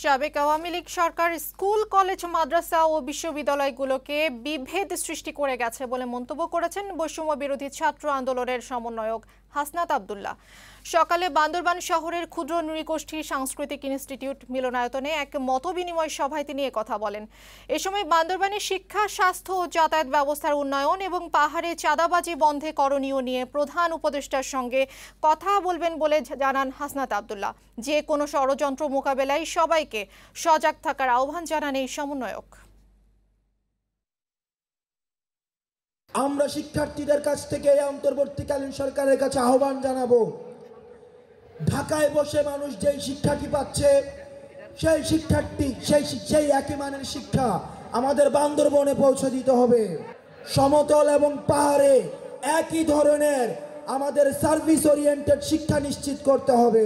সাবেক আওয়ামী লীগ সরকার school, college, মাদ্রাসা ও বিশ্ববিদ্যালয়গুলোকে বিভেদ সৃষ্টি করে গেছে বলে মন্তব্য করেছেন বৈষম্য বিরোধী ছাত্র আন্দোলনের সমন্বয়ক হাসনাত আব্দুল্লাহ। সকালে বান্দরবান শহরের ক্ষুদ্র নৃগোষ্ঠী সাংস্কৃতিক ইনস্টিটিউট মিলনায়তনে এক মতবিনিময় সভায় তিনি কথা বলেন। এ সময় বান্দরবানের শিক্ষা, স্বাস্থ্য ও যাতায়াত ব্যবস্থার উন্নয়ন এবং পাহাড়ে চাঁদাবাজি বন্ধে করণীয় নিয়ে প্রধান উপদেষ্টার সঙ্গে কথা বলবেন বলে জানান হাসনাত আব্দুল্লাহ। যে কোনো ষড়যন্ত্র মোকাবেলায় সবাইকে সজাগ থাকার আহ্বান জানান এই সমন্বয়ক। আমরা শিক্ষার্থীদের কাছ থেকে অন্তর্বর্তীকালীন সরকারের কাছে আহ্বান জানাবো, ঢাকায় বসে মানুষ যেই শিক্ষাটি পাচ্ছে সেই একই মানের শিক্ষা আমাদের বান্দরবনে পৌঁছে দিতে হবে। সমতল এবং পাহাড়ে একই ধরনের আমাদের সার্ভিস ওরিয়েন্টেড শিক্ষা নিশ্চিত করতে হবে।